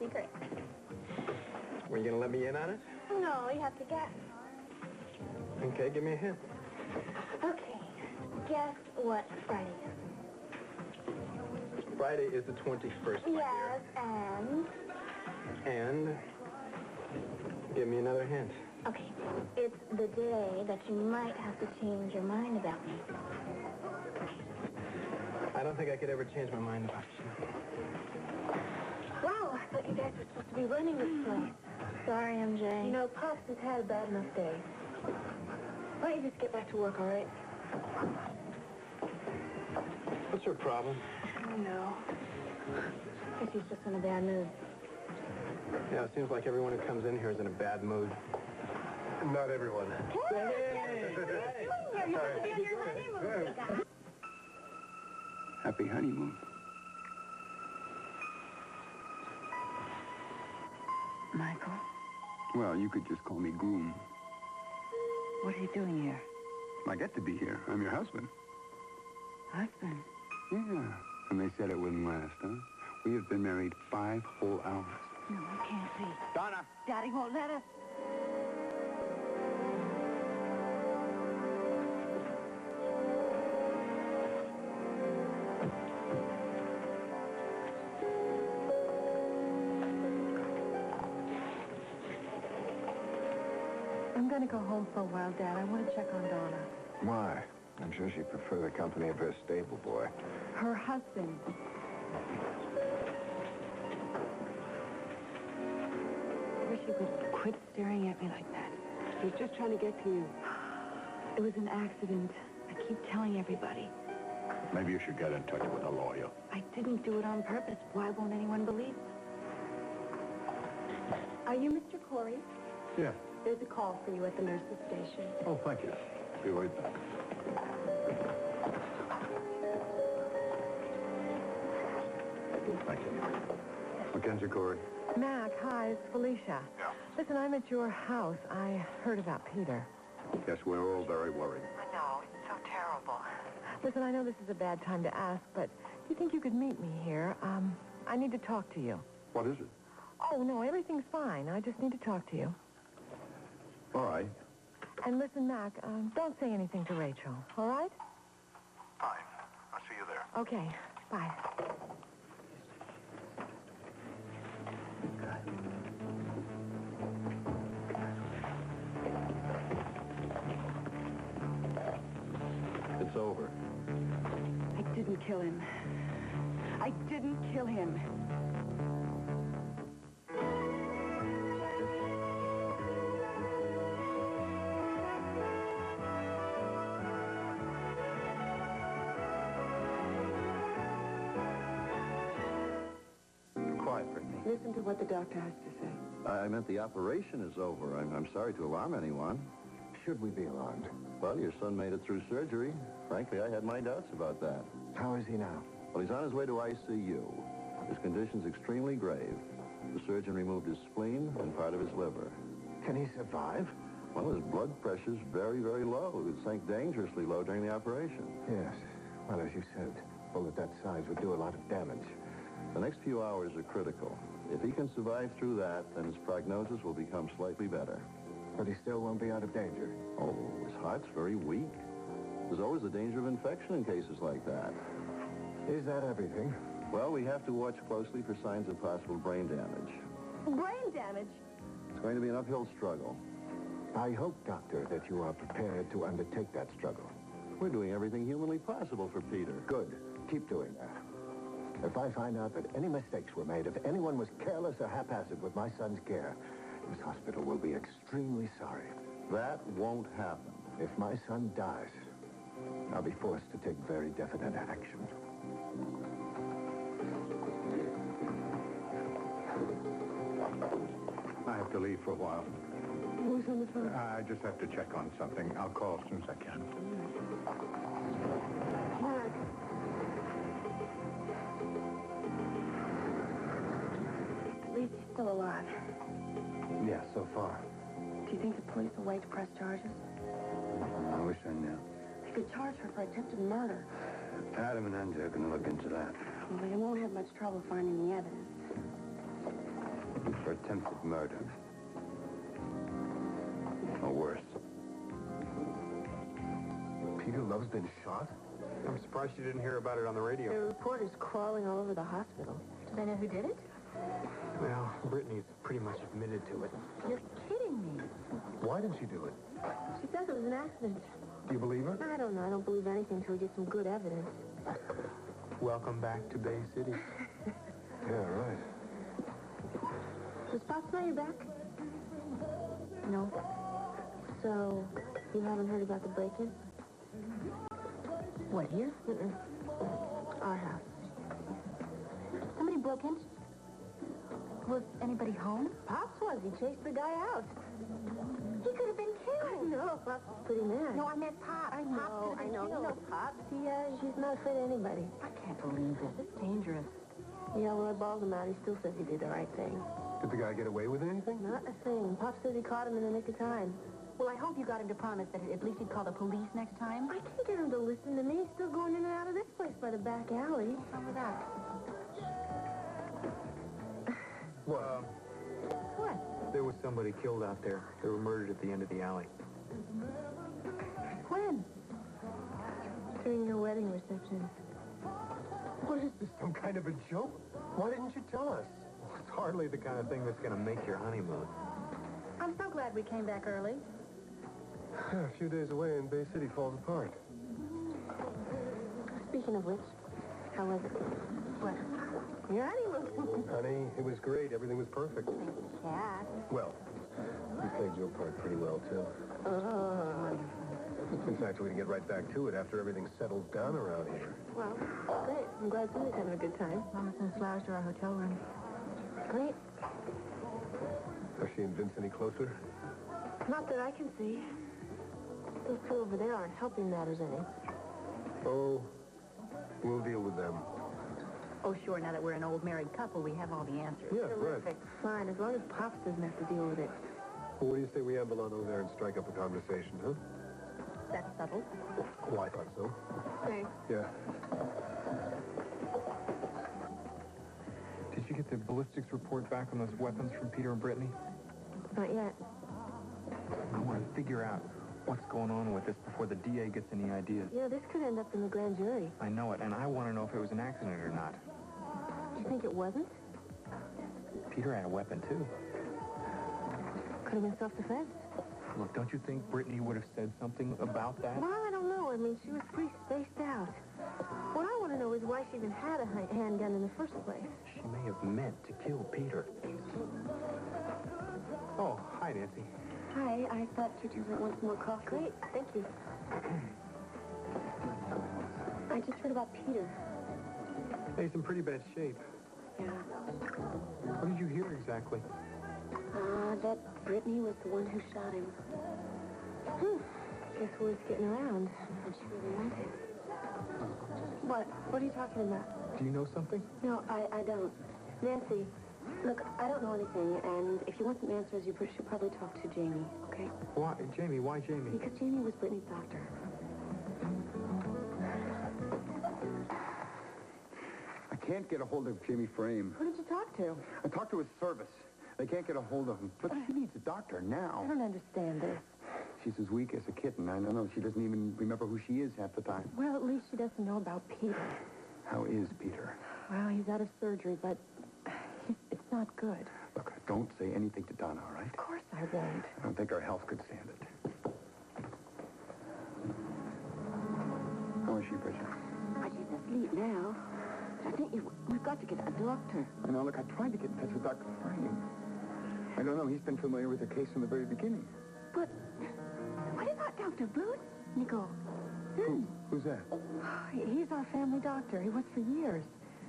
secret. Were you going to let me in on it? No, you have to guess. Okay, give me a hint. Okay. Guess what Friday is. Friday is the 21st, my Yes, and? And? Give me another hint. Okay. It's the day that you might have to change your mind about me. I don't think I could ever change my mind about you. Wow, I thought you guys were supposed to be running this place. Sorry, MJ. You know, Pops has had a bad enough day. Why don't you just get back to work, all right? What's your problem? I don't know. I guess he's just in a bad mood. Yeah, it seems like everyone who comes in here is in a bad mood. Not everyone. Hey! What are you doing here? You're supposed to be on your honeymoon, guys. Happy honeymoon. Michael, Well, you could just call me Groom. what are you doing here? I get to be here. I'm your husband. Husband? Yeah. And they said it wouldn't last, huh? We have been married 5 whole hours. No, it can't be. Donna! Daddy won't let us. I'm going to go home for a while, Dad. I want to check on Donna. Why? I'm sure she'd prefer the company of her stable boy. Her husband. I wish you would quit staring at me like that. He was just trying to get to you. It was an accident. I keep telling everybody. Maybe you should get in touch with a lawyer. I didn't do it on purpose. Why won't anyone believe me? Are you Mr. Corey? Yeah. There's a call for you at the nurse's station. Oh, thank you. Be right back. Thank you. Mackenzie Corey. Mac, hi, it's Felicia. Yeah. Listen, I'm at your house. I heard about Peter. Yes, we're all very worried. I know, it's so terrible. Listen, I know this is a bad time to ask, but do you think you could meet me here? I need to talk to you. What is it? Oh, no, everything's fine. I just need to talk to you. All right. And listen, Mac, don't say anything to Rachel, all right? Fine. I'll see you there. Okay, bye. It's over. I didn't kill him. I didn't kill him. Quiet, Brittany. Listen to what the doctor has to say. I meant the operation is over. I'm sorry to alarm anyone. Should we be alarmed? Well, your son made it through surgery. Frankly, I had my doubts about that. How is he now? Well, he's on his way to ICU. His condition's extremely grave. The surgeon removed his spleen and part of his liver. Can he survive? Well, his blood pressure's very, very low. It sank dangerously low during the operation. Yes. Well, as you said, a bullet that size would do a lot of damage. The next few hours are critical. If he can survive through that, then his prognosis will become slightly better. But he still won't be out of danger. Oh, his heart's very weak. There's always the danger of infection in cases like that. Is that everything? Well, we have to watch closely for signs of possible brain damage. Brain damage? It's going to be an uphill struggle. I hope, Doctor, that you are prepared to undertake that struggle. We're doing everything humanly possible for Peter. Good. Keep doing that. If I find out that any mistakes were made, if anyone was careless or haphazard with my son's care, this hospital will be extremely sorry. That won't happen. If my son dies, I'll be forced to take very definite action. I have to leave for a while. Who's on the phone? I just have to check on something. I'll call as soon as I can. Mark. At least he's still alive. Yes, so far. Do you think the police will wait to press charges? I wish I knew. They could charge her for attempted murder. Adam and Angie are going to look into that. Well, they won't have much trouble finding the evidence. for attempted murder. Or worse. Peter Love's been shot? I'm surprised you didn't hear about it on the radio. There are reporters crawling all over the hospital. Do they know who did it? Well, Brittany's pretty much admitted to it. You're kidding me. Why did she do it? She says it was an accident. Do you believe her? I don't know. I don't believe anything until we get some good evidence. Welcome back to Bay City. Yeah, right. Does Pops know you're back? No. So, you haven't heard about the break-in? What, here? Mm-mm. Our house. Somebody broke in? Was anybody home? Pops was. He chased the guy out. He could have been killed. I know. Pops is pretty mad. No, I meant Pop. I know. I know. You know Pops. She's not afraid of anybody. I can't believe this. It's dangerous. Yeah, well, I balled him out. He still says he did the right thing. Did the guy get away with anything? Not a thing. Pop says he caught him in the nick of time. Well, I hope you got him to promise that at least he'd call the police next time. I can't get him to listen to me. He's still going in and out of this place by the back alley. What's wrong with that? What? What? There was somebody killed out there. They were murdered at the end of the alley. When? During your wedding reception. What is this, some kind of a joke? Why didn't you tell us? It's hardly the kind of thing that's going to make your honeymoon. I'm so glad we came back early. Yeah, a few days away and Bay City falls apart. Speaking of which, how was it? What? Your honeymoon. Honey, it was great. Everything was perfect. Cat. Well, you played your part pretty well, too. In fact, we can get right back to it after everything settles down around here. Well, great. I'm glad Billy's having a good time. Mama sends flowers to our hotel room. Great. Are she and Vince any closer? Not that I can see. Those two over there aren't helping matters any. Oh, we'll deal with them. Oh, sure, now that we're an old married couple, we have all the answers. Yeah, right. Terrific. Fine, as long as Pops doesn't have to deal with it. Well, what do you say we amble on over there and strike up a conversation, huh? That's subtle. Oh, I thought so. Thanks. Yeah. Did you get the ballistics report back on those weapons from Peter and Brittany? Not yet. I want to figure out what's going on with this before the DA gets any ideas. You know, this could end up in the grand jury. I know it, and I want to know if it was an accident or not. Do you think it wasn't? Peter had a weapon, too. Could have been self-defense. Look, don't you think Brittany would have said something about that? Well, I don't know. I mean, she was pretty spaced out. What I want to know is why she even had a handgun in the first place. She may have meant to kill Peter. Oh, hi, Nancy. Hi, I thought you two might want some more coffee. Great, thank you. I just heard about Peter. He's in pretty bad shape. Yeah. What did you hear exactly? That Brittany was the one who shot him. Guess word's getting around. And she really meant it. What? What are you talking about? Do you know something? No, I don't. Nancy, look, I don't know anything, and if you want some answers, you should probably talk to Jamie, okay? Why, Jamie? Why Jamie? Because Jamie was Brittany's doctor. I can't get a hold of Jimmy Frame. Who did you talk to? I talked to his service. They can't get a hold of him. But she needs a doctor now. I don't understand this. She's as weak as a kitten. I don't know. She doesn't even remember who she is half the time. Well, at least she doesn't know about Peter. How is Peter? Well, he's out of surgery, but it's not good. Look, don't say anything to Donna, all right? Of course I won't. I don't think our health could stand it. How is she, Bridget? She's asleep now. I think we've got to get a doctor. You know, look, I tried to get in touch with Dr. Frame. I don't know. He's been familiar with her case from the very beginning. But what about Dr. Booth? Nico. Who's that? He's our family doctor. He was for years.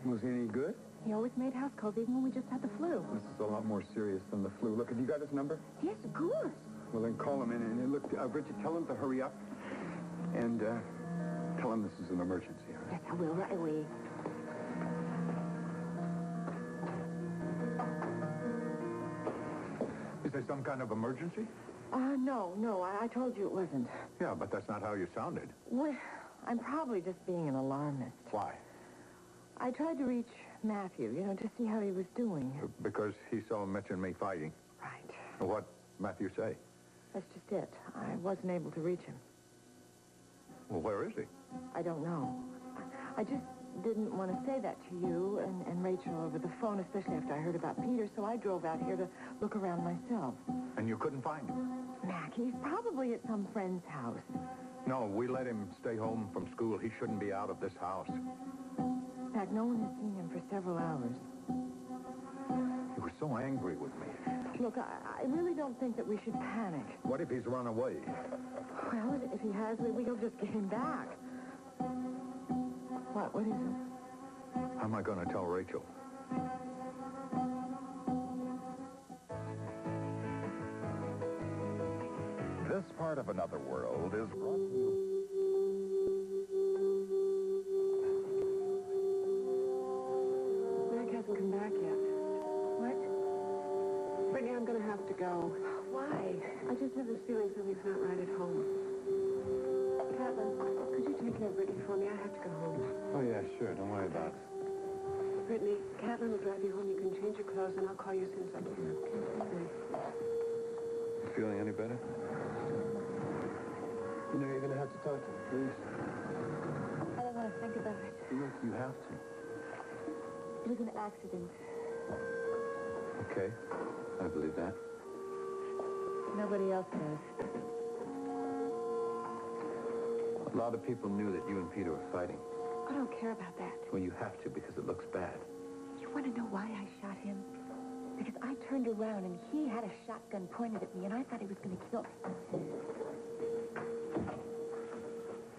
Was he any good? He always made house calls even when we just had the flu. This is a lot more serious than the flu. Look, have you got his number? Yes, of course. Well, then call him in. And look, Bridget, tell him to hurry up. And tell him this is an emergency. All right? Yes, I will, right away. Is there some kind of emergency? No, I told you it wasn't. Yeah, but that's not how you sounded. Well, I'm probably just being an alarmist. Why? I tried to reach Matthew, to see how he was doing. Because he saw Mitch and me fighting. Right. What Matthew say? That's just it. I wasn't able to reach him. Well, where is he? I don't know. I just didn't want to say that to you and Rachel over the phone, especially after I heard about Peter, so I drove out here to look around myself. And you couldn't find him? Mac, he's probably at some friend's house. No, we let him stay home from school. He shouldn't be out of this house. Mac, no one has seen him for several hours. He was so angry with me. Look, I really don't think that we should panic. What if he's run away? Well, if he has, we'll just get him back. What is it? How am I going to tell Rachel? This part of Another World is brought to you. Mac hasn't come back yet. What? Brittany, I'm going to have to go. Why? I just have this feeling something's not right at home. Catelyn, could you take care of Brittany for me? I have to go home. Oh, yeah, sure. Don't worry about it. Brittany, Catelyn will drive you home. You can change your clothes, and I'll call you as soon as I can. Okay? You feeling any better? You're going to have to talk to him, please. I don't want to think about it. Look, you have to. It was an accident. Okay. I believe that. Nobody else does. A lot of people knew that you and Peter were fighting. I don't care about that. Well, you have to because it looks bad. You want to know why I shot him? Because I turned around and he had a shotgun pointed at me and I thought he was going to kill me.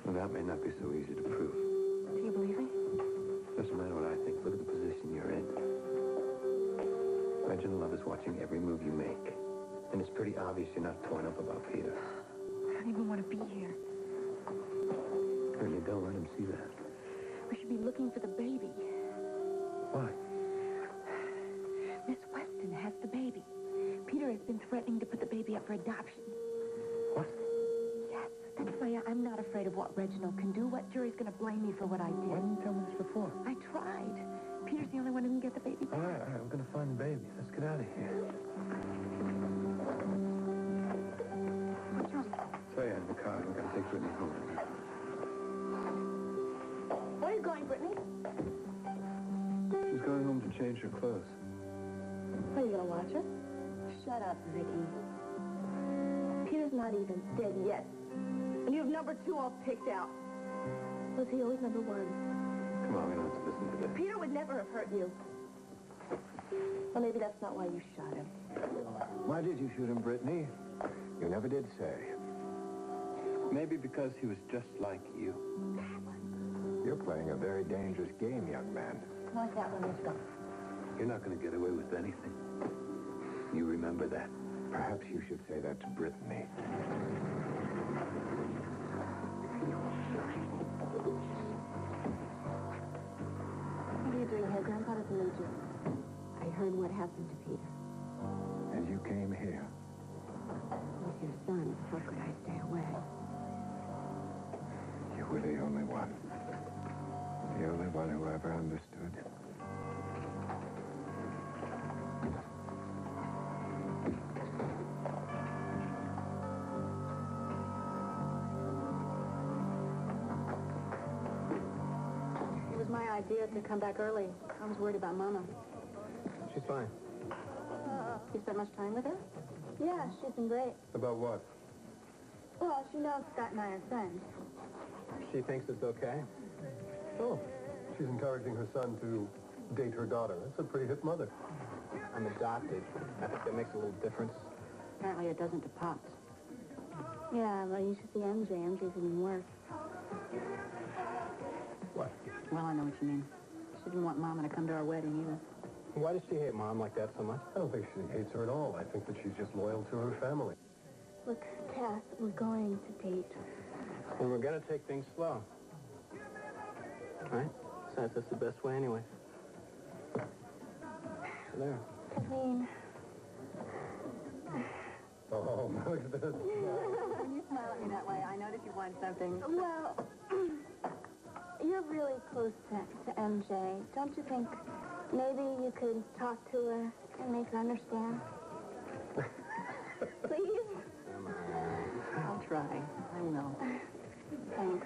Well, that may not be so easy to prove. Do you believe me? Doesn't matter what I think. Look at the position you're in. Reginald Love is watching every move you make. And it's pretty obvious you're not torn up about Peter. I don't even want to be here. Certainly don't let him see that. We should be looking for the baby. Why? Miss Weston has the baby. Peter has been threatening to put the baby up for adoption. What? Yes, that's why I'm not afraid of what Reginald can do. What jury's going to blame me for what I Why did? didn't you tell me this before? I tried. Peter's the only one who can get the baby back. All right. I'm going to find the baby. Let's get out of here. Say, in the car. We're going to take Brittany home. Where are you going, Brittany? She's going home to change her clothes. Are you going to watch her? Shut up, Vicky. Peter's not even dead yet. And you have number 2 all picked out. Was he always number 1? Come on, we don't have to listen to this. Peter would never have hurt you. Well, maybe that's not why you shot him. Why did you shoot him, Brittany? You never did say. Maybe because he was just like you. You're playing a very dangerous game, young man. Come on, Catelyn, let's go. You're not going to get away with anything. You remember that. Perhaps you should say that to Brittany. What are you doing here? Grandpa doesn't need you. I heard what happened to Peter. And you came here. With your son, how could I stay away? You were the only one. The only one who ever understood. It was my idea to come back early. I was worried about Mama. She's fine. You spent much time with her? Yeah, she's been great. About what? Well, she knows Scott and I are friends. She thinks it's okay? Oh, she's encouraging her son to date her daughter. That's a pretty hip mother. I'm adopted. I think that makes a little difference. Apparently it doesn't to Pops. Yeah, well, you should see MJ. MJ's even worse. What? Well, I know what you mean. She didn't want Mama to come to our wedding either. Why does she hate Mom like that so much? I don't think she hates her at all. I think that she's just loyal to her family. Look, Cass, we're going to date. And we're going to take things slow. Right? Besides, that's the best way anyway. There. Kathleen. Oh, look at this. When you smile at me that way, I know that you want something. Well, you you're really close to MJ. Don't you think maybe you could talk to her and make her understand? Please? I'll try. I will. Thanks.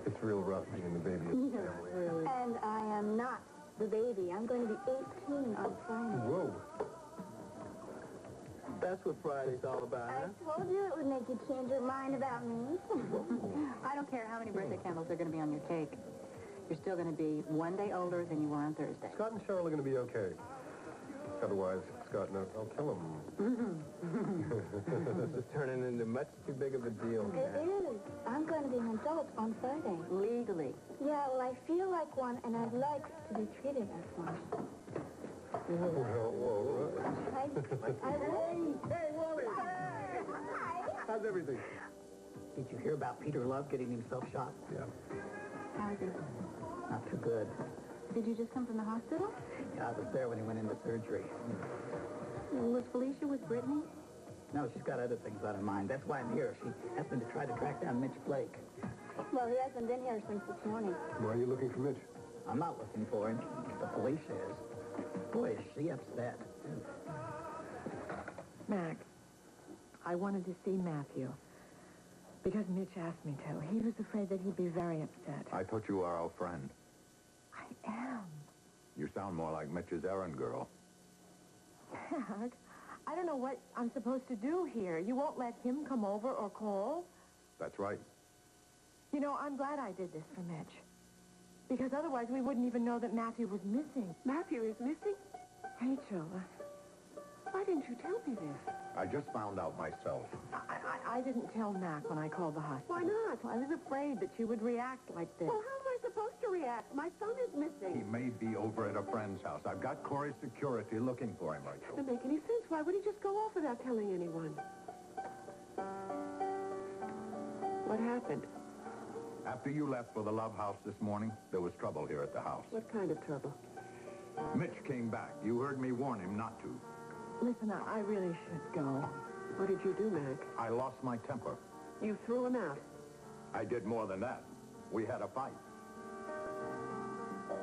It's real rough being the baby of the family. Really? And I am not the baby. I'm going to be 18 on Friday. Whoa. That's what Friday's all about, I huh? told you it would make you change your mind about me. I don't care how many birthday candles are going to be on your cake. You're still going to be one day older than you were on Thursday. Scott and Cheryl are going to be okay. Otherwise, Scott, no, I'll kill him. This is turning into much too big of a deal. It is. I'm going to be an adult on Friday. Legally. Yeah, well, I feel like one, and I'd like to be treated as one. Whoa. I will. Hey, Wally! How's everything? Did you hear about Peter Love getting himself shot? Yeah. How is it? Not too good. Did you just come from the hospital? Yeah, I was there when he went into surgery. Was Felicia with Brittany? No, she's got other things on her mind. That's why I'm here. She asked me to try to track down Mitch Blake. Well, he hasn't been here since this morning. Why are you looking for Mitch? I'm not looking for him, but Felicia is. Boy, is she upset. Mac, I wanted to see Matthew. Because Mitch asked me to. He was afraid that he'd be very upset. I thought you were our friend. I am. You sound more like Mitch's errand girl. Mac, I don't know what I'm supposed to do here. You won't let him come over or call? That's right. You know, I'm glad I did this for Mitch. Because otherwise we wouldn't even know that Matthew was missing. Matthew is missing? Rachel, Why didn't you tell me this? I just found out myself. I didn't tell Mac when I called the hospital. Why not? I was afraid that you would react like this. Well, how am I supposed to react? My son is He missing. may be over at a friend's house. I've got Corey's security looking for him, Rachel. Doesn't make any sense. Why would he just go off without telling anyone? What happened? After you left for the Love House this morning, there was trouble here at the house. What kind of trouble? Mitch came back. You heard me warn him not to. Listen, I really should go. What did you do, Mac? I lost my temper. You threw him out. I did more than that. We had a fight.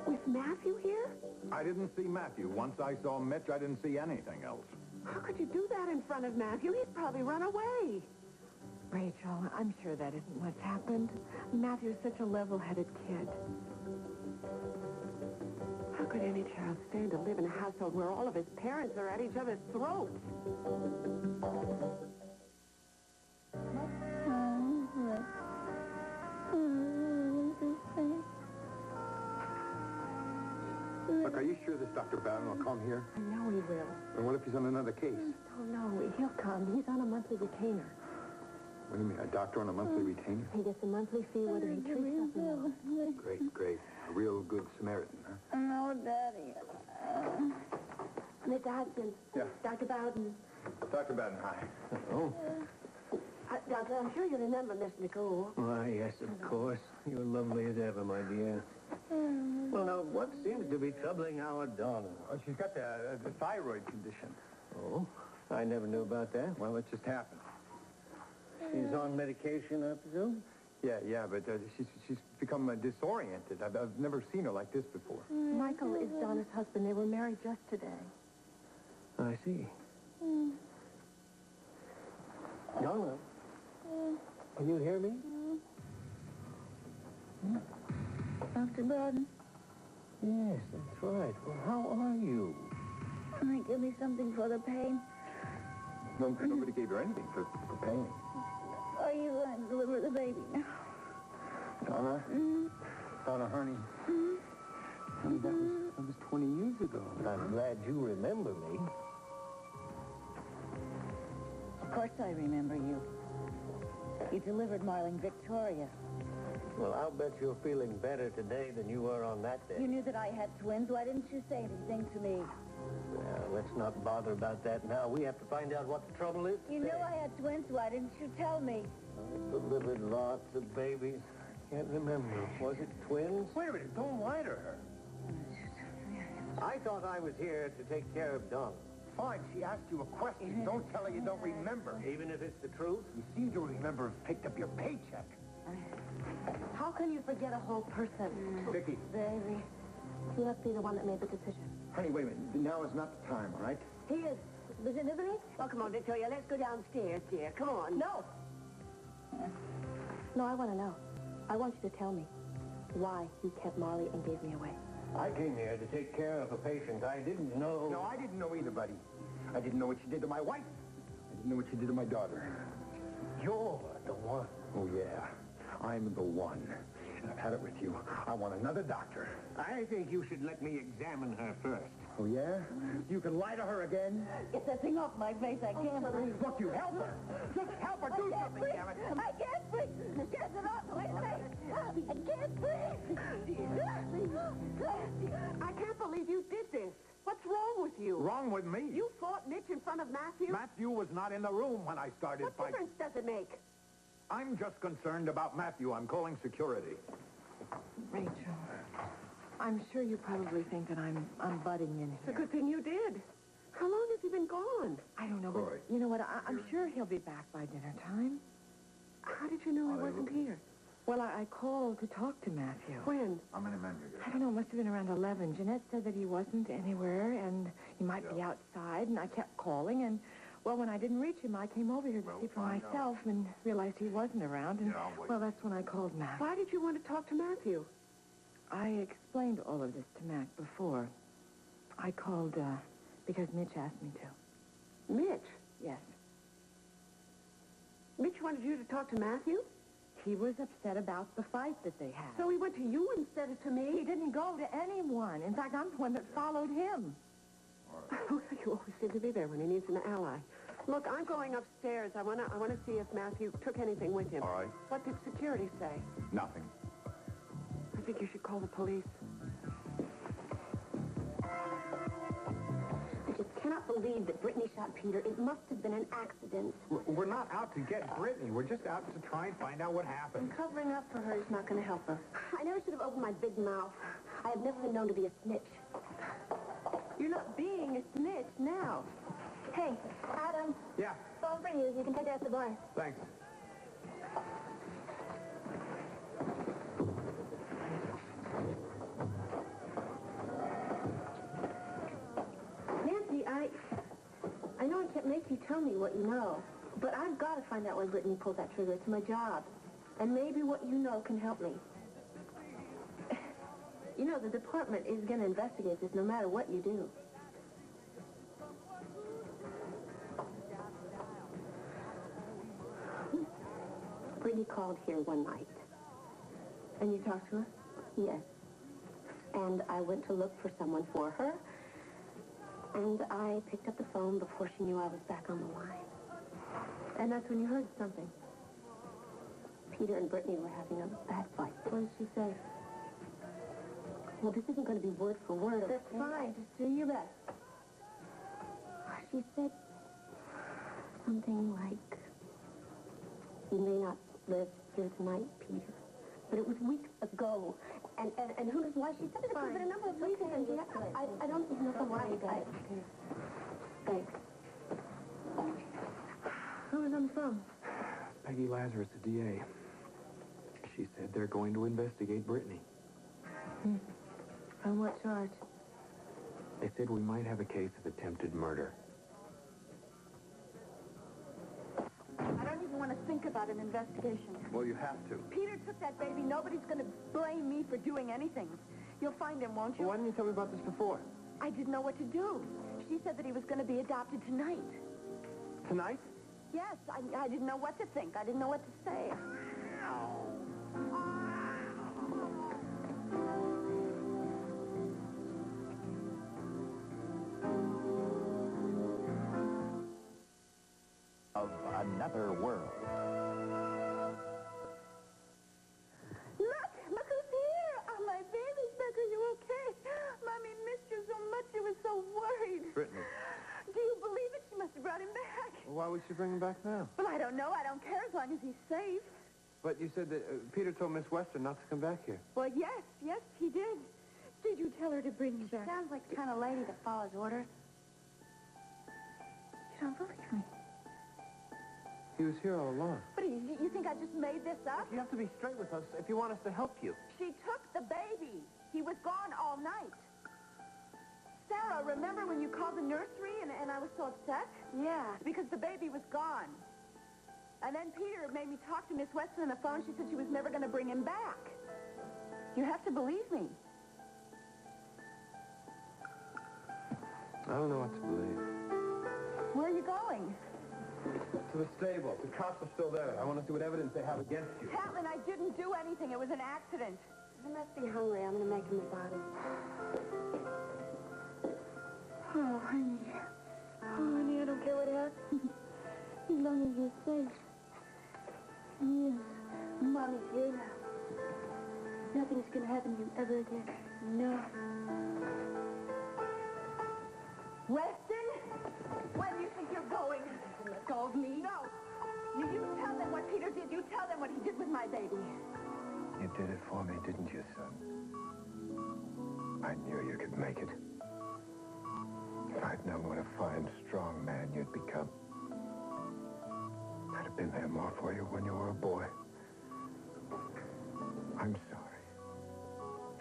With Matthew here? I didn't see Matthew. Once I saw Mitch, I didn't see anything else. How could you do that in front of Matthew? He'd probably run away. Rachel, I'm sure that isn't what's happened. Matthew's such a level-headed kid. How could any child stand to live in a household where all of his parents are at each other's throats? Look, are you sure this Dr. Bowden will come here? I know he will. And what if he's on another case? Oh, no, he'll come. He's on a monthly retainer. What do you mean, a doctor on a monthly retainer? He gets a monthly fee whether he treats us or not. Great. A real good Samaritan, huh? No, Daddy. Mr. Hudson. Yeah. Dr. Bowden. Dr. Bowden, hi. Oh, Doctor, I'm sure you remember Miss Nicole. why, yes, of course. You're lovely as ever, my dear. Well, now, what seems to be troubling our Donna? Oh, she's got the thyroid condition. Oh, I never knew about that. Well, it just happened. She's on medication, I presume? Yeah, but she's become disoriented. I've never seen her like this before. Michael is Donna's husband. They were married just today. I see. Donna, can you hear me? Dr. Bowden, Yes, that's right. Well, how are you? can you give me something for the pain? Nobody gave her anything for pain. Are you going to deliver the baby now? Donna? Donna, honey. Honey, that was 20 years ago. I'm glad you remember me. Of course I remember you. You delivered Marling Victoria. Well, I'll bet you're feeling better today than you were on that day. You knew that I had twins. Why didn't you say anything to me? Well, let's not bother about that now. We have to find out what the trouble is. You knew I had twins. Why didn't you tell me? I delivered lots of babies. I can't remember. Was it twins? Wait a minute, don't lie to her. I thought I was here to take care of Donna. Fine, she asked you a question. Don't tell her you don't remember. Even if it's the truth? You seem to remember have picked up your paycheck. How can you forget a whole person? Vicky. Baby, he must be the one that made the decision. Honey, wait a minute. Now is not the time, all right? He is. Isn't he? Oh, come on, Victoria. Let's go downstairs, dear. Come on. No. No, I want to know. I want you to tell me why you kept Molly and gave me away. I came here to take care of a patient. I didn't know... No, I didn't know either, buddy. I didn't know what she did to my wife. I didn't know what she did to my daughter. You're the one. Oh, yeah. I'm the one. And I've had it with you. I want another doctor. I think you should let me examine her first. Oh, yeah? You can lie to her again? Get that thing off my face. I can't believe it. Look, you help her. Just help her. Do something, damn it. I can't breathe. Get it off my face. I can't breathe. I can't believe you did this. What's wrong with you? Wrong with me? You fought Mitch in front of Matthew? Matthew was not in the room when I started What fighting. difference does it make? I'm just concerned about Matthew. I'm calling security. Rachel, I'm sure you probably think that I'm butting in It's a here. good thing you did. How long has he been gone? I don't know, Corey. but you know what? I'm sure he'll be back by dinner time. How did you know he wasn't here? Well, I called to talk to Matthew. When? How many men you I don't know, it must have been around 11. Jeanette said that he wasn't anywhere, and he might be outside, and I kept calling, and, well, when I didn't reach him, I came over here to see for myself and realized he wasn't around, and, well, that's when I called Mac. Why did you want to talk to Matthew? I explained all of this to Mac before. I called, because Mitch asked me to. Mitch? Yes. Mitch wanted you to talk to Matthew? He was upset about the fight that they had. So he went to you instead of to me? He didn't go to anyone. In fact, I'm the one that followed him. You always seem to be there when he needs an ally. Look, I'm going upstairs. I want to see if Matthew took anything with him. All right. What did security say? Nothing. I think you should call the police. I just cannot believe that Brittany shot Peter. It must have been an accident. We're not out to get Brittany. We're just out to try and find out what happened. And covering up for her is not going to help her. I never should have opened my big mouth. I have never been known to be a snitch. You're not being a snitch now. Hey, Adam. Yeah, Phone for you. You can take it at the bar. thanks. Nancy, I know I can't make you tell me what you know, but I've got to find out why Brittany pulled that trigger. It's my job. And maybe what you know can help me. You know, the department is going to investigate this no matter what you do. Brittany called here one night. And you talked to her? Yes. And I went to look for someone for her. And I picked up the phone before she knew I was back on the line. And that's when you heard something. Peter and Brittany were having a bad fight. What did she say? Well, this isn't going to be word for word. That's fine. Just do your best. She said something like, "You may not live here tonight, Peter." But it was weeks ago. And who knows why she said it? It could have been a number of reasons. I don't know why. Thanks. Who was on the phone? Peggy Lazarus, the DA. She said they're going to investigate Brittany. On what charge? They said we might have a case of attempted murder. I don't even want to think about an investigation. Well, you have to. Peter took that baby. Nobody's going to blame me for doing anything. You'll find him, won't you? Well, why didn't you tell me about this before? I didn't know what to do. She said that he was going to be adopted tonight. Tonight? Yes, I didn't know what to think. I didn't know what to say. Of another world. Look who's here. Oh, my baby's back. Are you okay? Mommy missed you so much. She was so worried. Brittany. Do you believe it? She must have brought him back. Well, why would she bring him back now? Well, I don't know. I don't care as long as he's safe. But you said that Peter told Miss Weston not to come back here. Well, yes, he did. Did you tell her to bring me back? Sounds like the kind of lady that follows orders. You don't believe me. He was here all along. But you think I just made this up? You have to be straight with us if you want us to help you. She took the baby. He was gone all night. Sarah, remember when you called the nursery and I was so upset? Yeah. Because the baby was gone. And then Peter made me talk to Miss Weston on the phone. She said she was never going to bring him back. You have to believe me. I don't know what to believe. Where are you going? To the stable. The cops are still there. I want to see what evidence they have against you. Catlin, I didn't do anything. It was an accident. He must be hungry. I'm going to make him a bottle. Oh, honey. Oh, honey, I don't care what happens. As long as you're safe. Yes. Mommy's here now. Nothing's going to happen to you ever again. No. Weston? Where do you think you're going? Let go of me. No. You tell them what Peter did. You tell them what he did with my baby. You did it for me, didn't you, son? I knew you could make it. If I'd known what a fine, strong man you'd become, I'd have been there more for you when you were a boy. I'm sorry.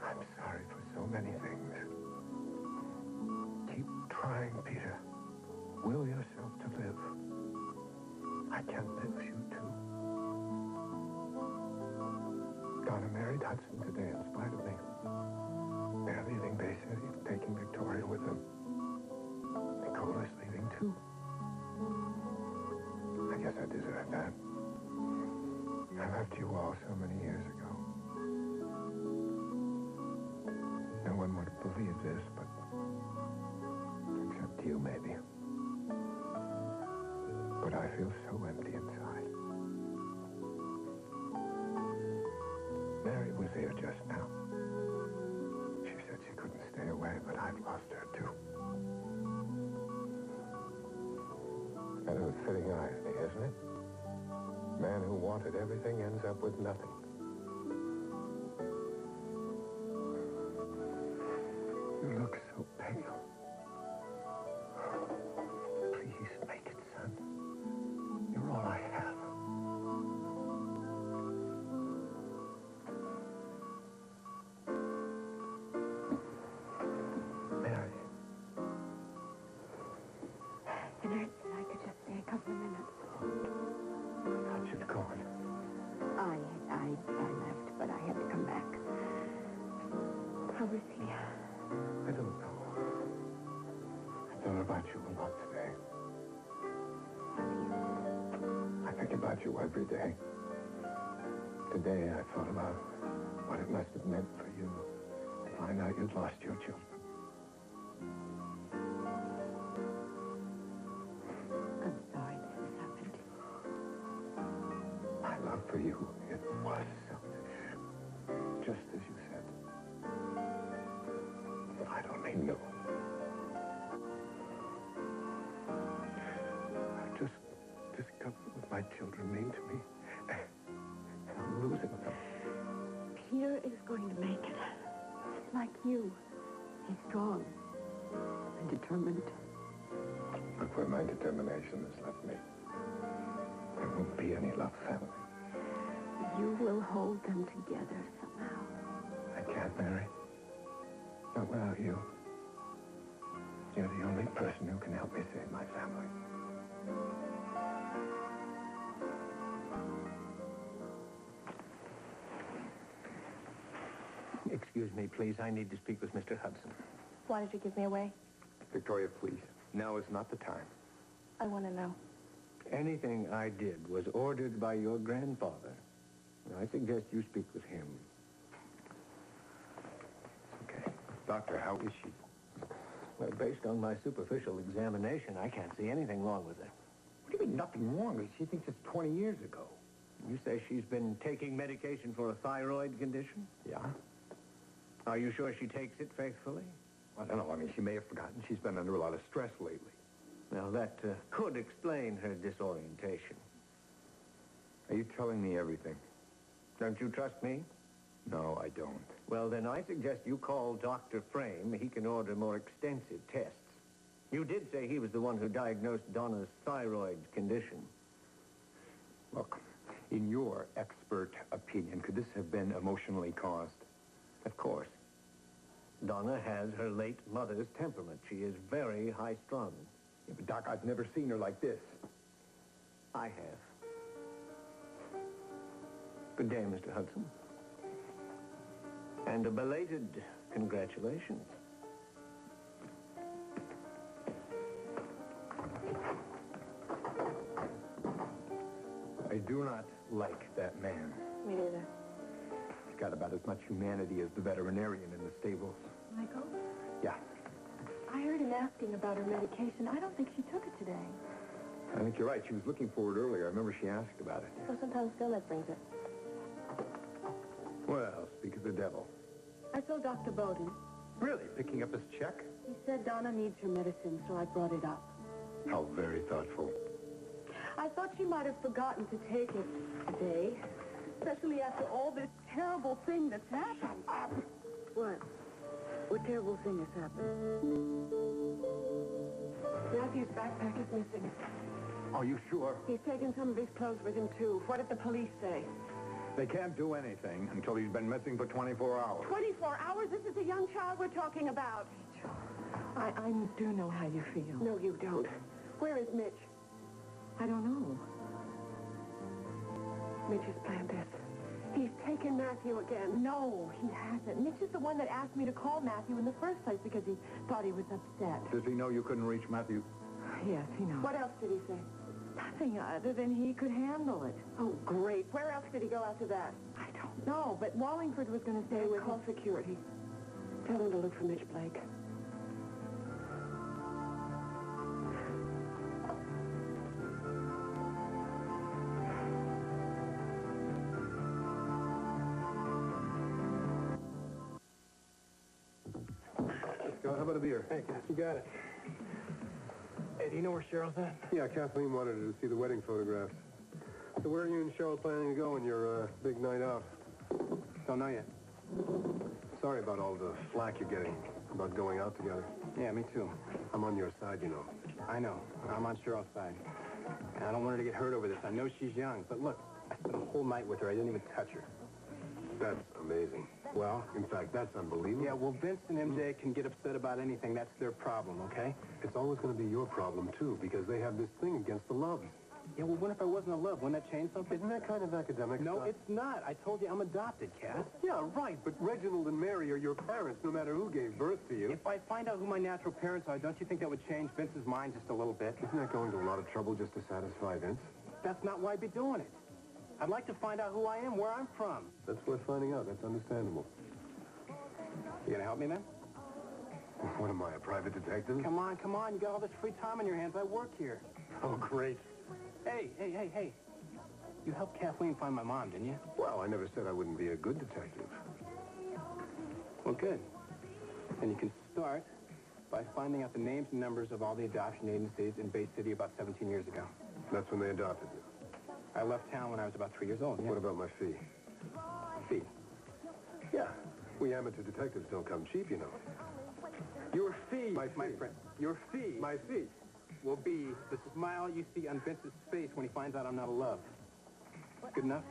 I'm sorry for so many things. Keep trying, Peter. Will yourself to live. I can't live, you too. Donna married Hudson today in spite of me. They're leaving Bay City, taking Victoria with them. Nicola's leaving too. I guess I deserve that. I left you all so many years ago. No one would believe this, but except you, maybe. But I feel so empty inside. Mary was here just now. She said she couldn't stay away, but I've lost her too. Kind of a fitting irony, isn't it? Man who wanted everything ends up with nothing. You look so pale. Please make it, son. You're all I have. Mary. The nurse said I could just stay a couple of minutes. I thought you'd gone. I left, but I had to come back. How was he? I don't know. I thought about you a lot today. I think about you every day. Today I thought about what it must have meant for you to find out you'd lost your children. I'm sorry that this happened. My love for you, it was selfish. Just as you said. If I'd only known. I've just discovered what my children mean to me. And I'm losing them. Peter is going to make it. Like you. He's strong and determined. Look where my determination has left me. There won't be any love family. You will hold them together somehow. I can't, Mary. Not without you. You're the only person who can help me save my family. Excuse me, please. I need to speak with Mr. Hudson. Why did you give me away? Victoria, please. Now is not the time. I want to know. Anything I did was ordered by your grandfather. I suggest you speak with him. Okay. Doctor, how is she? Well, based on my superficial examination, I can't see anything wrong with her. What do you mean, nothing wrong? She thinks it's 20 years ago. You say she's been taking medication for a thyroid condition? Yeah? Are you sure she takes it faithfully? I don't know. I mean, she may have forgotten. She's been under a lot of stress lately. Now, that could explain her disorientation. Are you telling me everything? Don't you trust me? No, I don't. Well, then I suggest you call Dr. Frame. He can order more extensive tests. You did say he was the one who diagnosed Donna's thyroid condition. Look, in your expert opinion, could this have been emotionally caused? Of course. Donna has her late mother's temperament. She is very high-strung. Yeah, but, Doc, I've never seen her like this. I have. Good day, Mr. Hudson. And a belated congratulations. I do not like that man. Me neither. He's got about as much humanity as the veterinarian in the stables. Michael? Yeah. I heard him asking about her medication. I don't think she took it today. I think you're right. She was looking for it earlier. I remember she asked about it. Well, sometimes Phyllis brings it. Well, speak of the devil. I saw Dr. Bowden. Really? Picking up his check? He said Donna needs her medicine, so I brought it up. How very thoughtful. I thought she might have forgotten to take it today, especially after all this terrible thing that's happened. What? What terrible thing has happened? Matthew's backpack is missing. Are you sure? He's taken some of his clothes with him, too. What did the police say? They can't do anything until he's been missing for 24 hours. 24 hours? This is a young child we're talking about. I do know how you feel. No, you don't. Where is Mitch? I don't know. Mitch has planned this. He's taken Matthew again. No, he hasn't. Mitch is the one that asked me to call Matthew in the first place because he thought he was upset. Does he know you couldn't reach Matthew? Yes, he knows. What else did he say? Nothing other than he could handle it. Oh, great. Where else did he go after that? I don't know, but Wallingford was going to stay with Call security. Tell them to look for Mitch Blake. How about a beer? Hey, Cass, you got it. Hey, do you know where Cheryl's at? Yeah, Kathleen wanted her to see the wedding photographs. So where are you and Cheryl planning to go on your big night out? Don't know yet. Sorry about all the flack you're getting about going out together. Yeah, me too. I'm on your side, you know. I know. I'm on Cheryl's side. And I don't want her to get hurt over this. I know she's young, but look, I spent a whole night with her. I didn't even touch her. That's amazing. Well, In fact, that's unbelievable. yeah, well, Vince and MJ can get upset about anything. That's their problem, okay? It's always going to be your problem, too, because they have this thing against the loves. Yeah, well, what if I wasn't in love? Wouldn't that change something? Isn't that kind of academic No, stuff? it's not. I told you I'm adopted, Cass. Yeah, right, but Reginald and Mary are your parents, no matter who gave birth to you. If I find out who my natural parents are, don't you think that would change Vince's mind just a little bit? Isn't that going to a lot of trouble just to satisfy Vince? That's not why I'd be doing it. I'd like to find out who I am, where I'm from. That's worth finding out. That's understandable. You gonna help me, man? What am I, a private detective? Come on, come on. You got all this free time on your hands. I work here. Oh, great. Hey. You helped Kathleen find my mom, didn't you? Well, I never said I wouldn't be a good detective. Well, good. And you can start by finding out the names and numbers of all the adoption agencies in Bay City about 17 years ago. That's when they adopted you. I left town when I was about 3 years old. Yeah. What about my fee? Fee? Yeah. We amateur detectives don't come cheap, you know. Your fee, My my fee. friend. Your fee My fee. will be the smile you see on Vince's face when he finds out I'm not in love. Good enough?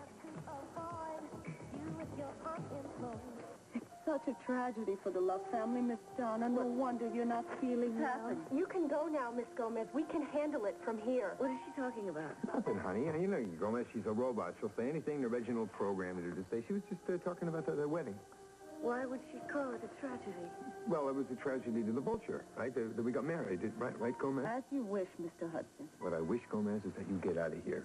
It's such a tragedy for the Love family, Miss Donna. No wonder you're not feeling well. You can go now, Miss Gomez. We can handle it from here. What is she talking about? Nothing, honey. You know, Gomez, she's a robot. She'll say anything the Reginald programmed her to say. She was just talking about the wedding. Why would she call it a tragedy? Well, it was a tragedy to the vulture, right? That we got married, right, Gomez? As you wish, Mr. Hudson. What I wish, Gomez, is that you get out of here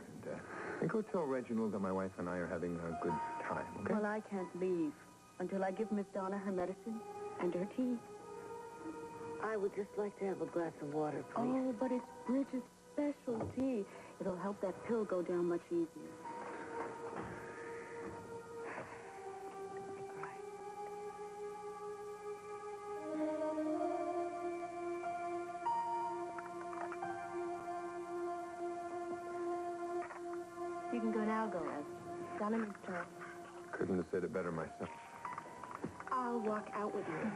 and go tell Reginald that my wife and I are having a good time, okay? Well, I can't leave until I give Miss Donna her medicine and her tea. I would just like to have a glass of water, please. Oh, but it's Bridget's special tea. It'll help that pill go down much easier. You can go now, Gomez. Donna needs to... Couldn't have said it better myself. I'll walk out with you.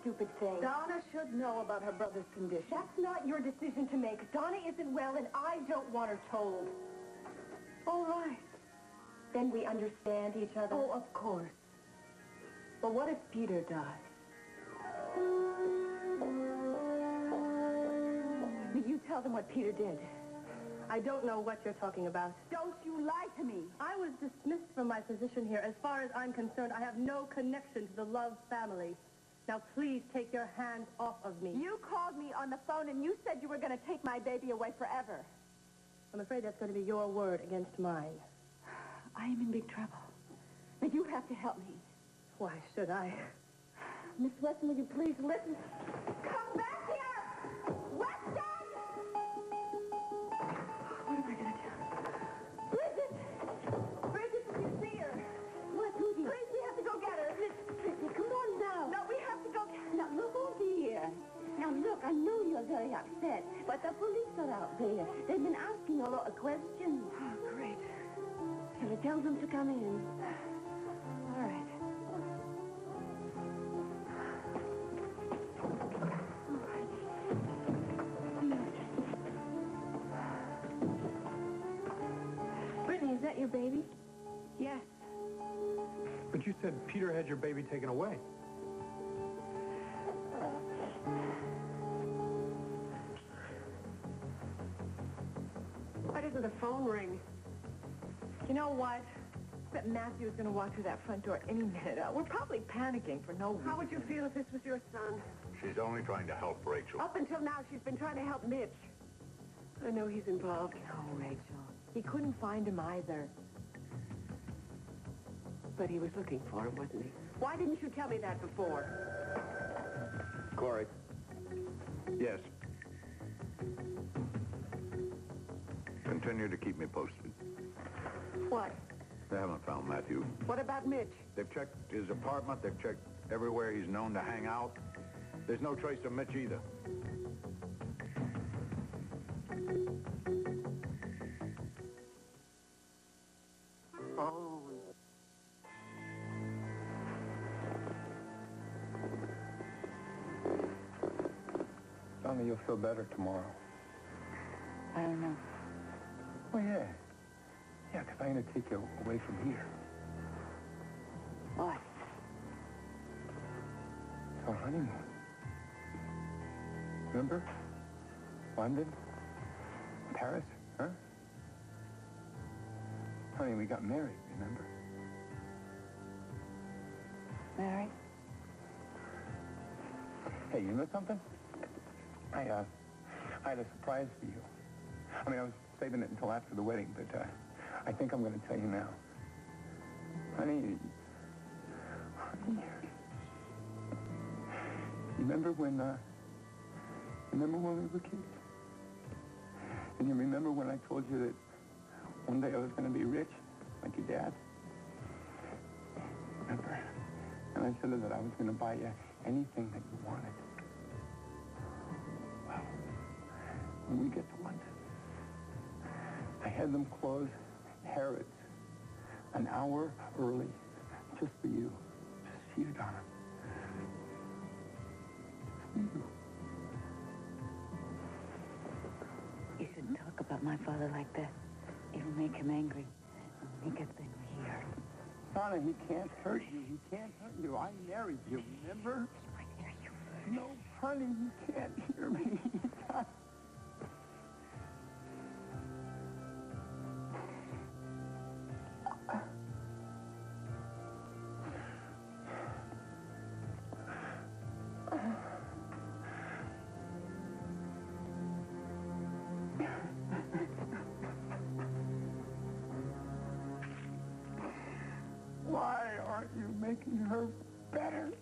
stupid thing. Donna should know about her brother's condition. That's not your decision to make. Donna isn't well, and I don't want her told. All right. Then we understand each other. Oh, of course. But what if Peter dies? You tell them what Peter did. I don't know what you're talking about. Don't you lie to me. I was dismissed from my position here. As far as I'm concerned, I have no connection to the Love family. Now, please take your hands off of me. You called me on the phone and you said you were going to take my baby away forever. I'm afraid that's going to be your word against mine. I am in big trouble. Now, you have to help me. Why should I? Miss Weston, will you please listen? Come back here! Weston! What am I going to do? Bridget! Bridget, did you see her? What, Rudy? Please, we have to go get her. Bridget, come on now. No, we have to go get her. Now, look over here. Now, look, I know you're very upset, but the police are out there. They've been asking a lot of questions. Oh, great. Shall I tell them to come in? All right. Brittany, is that your baby? Yes. But you said Peter had your baby taken away. Why doesn't the phone ring? You know what? I bet Matthew is going to walk through that front door any minute. We're probably panicking for no reason. How would you feel if this was your son? She's only trying to help Rachel. Up until now, she's been trying to help Mitch. I know he's involved. Oh, Rachel. He couldn't find him either. But he was looking for him, wasn't he? Why didn't you tell me that before? Corey. Yes. Continue to keep me posted. What? They haven't found Matthew. What about Mitch? They've checked his apartment. They've checked everywhere he's known to hang out. There's no trace of Mitch either. Oh. Donna, you'll feel better tomorrow. I don't know. Oh, yeah. Yeah, because I'm going to take you away from here. What? It's our honeymoon. Remember? London? Paris? Huh? Honey, we got married, remember? Mary? Hey, you know something? I had a surprise for you. I mean, I was saving it until after the wedding, but I think I'm going to tell you now. Honey, you remember when we were kids? And you remember when I told you that one day I was going to be rich, like your dad? Remember? And I said that I was going to buy you anything that you wanted. Well, when we get to London, I had them close Harrods an hour early, just for you. Just for you, Donna. Just for you. You shouldn't talk about my father like that. It'll make him angry. It'll make us angry here. Donna, he can't hurt you. He can't hurt you. I married you, remember? I hear you. No, honey, you can't hear me. Why aren't you making her better?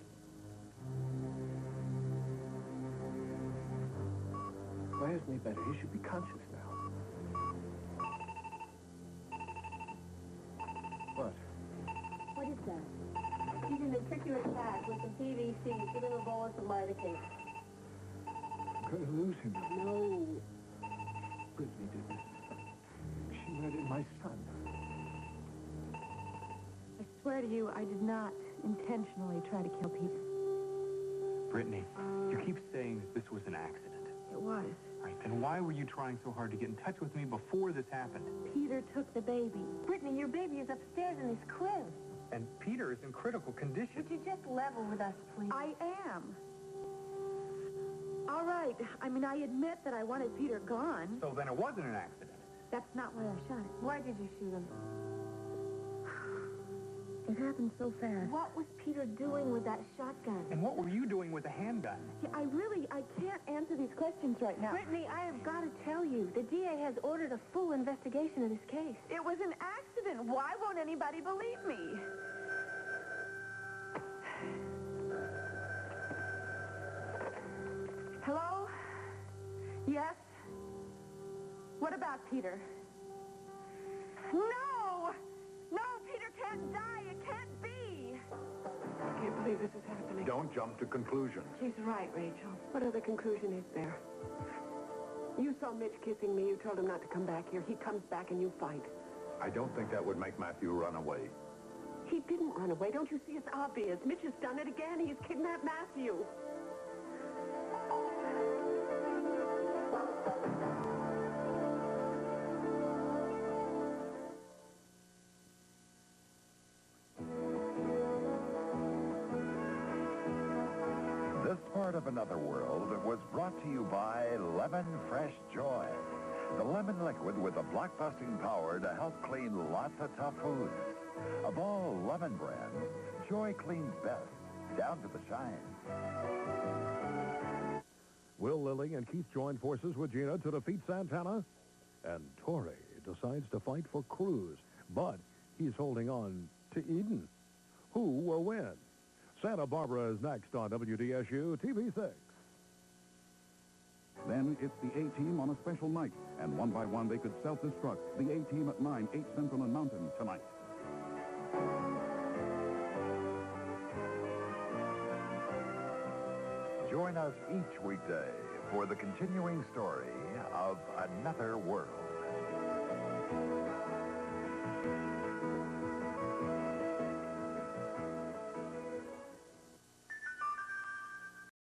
Why isn't he better? He should be conscious now. What? What is that? He's in a matriculate bag with some PVC, 2 little balls of lidocaine. I'm going to lose him. No. Brittany did this. She murdered my son. I swear to you, I did not intentionally try to kill Peter. Brittany, you keep saying that this was an accident. It was. Right, then why were you trying so hard to get in touch with me before this happened? Peter took the baby. Brittany, your baby is upstairs in his crib. And Peter is in critical condition. Would you just level with us, please? I am. All right. I mean, I admit that I wanted Peter gone. So then it wasn't an accident. That's not why I shot him. Why did you shoot him? It happened so fast. What was Peter doing with that shotgun? And what were you doing with a handgun? Yeah, I can't answer these questions right now. Brittany, I have got to tell you, the DA has ordered a full investigation of this case. It was an accident. Why won't anybody believe me? Hello? Yes? What about Peter? No! No, Peter can't die. It can't be. I can't believe this is happening. Don't jump to conclusions. She's right, Rachel. What other conclusion is there? You saw Mitch kissing me. You told him not to come back here. He comes back and you fight. I don't think that would make Matthew run away. He didn't run away. Don't you see? It's obvious. Mitch has done it again. He's kidnapped Matthew. This part of Another World was brought to you by Lemon Fresh Joy. The lemon liquid with the blockbusting power to help clean lots of tough foods. Of all lemon brands, Joy cleans best, down to the shine. Will Lilly and Keith join forces with Gina to defeat Santana? And Torrey decides to fight for Cruz, but he's holding on to Eden. Who will win? Santa Barbara is next on WDSU TV6. Then it's the A-Team on a special night, and one by one they could self-destruct. The A-Team at 9, 8 Central and Mountain tonight. Join us each weekday for the continuing story of Another World.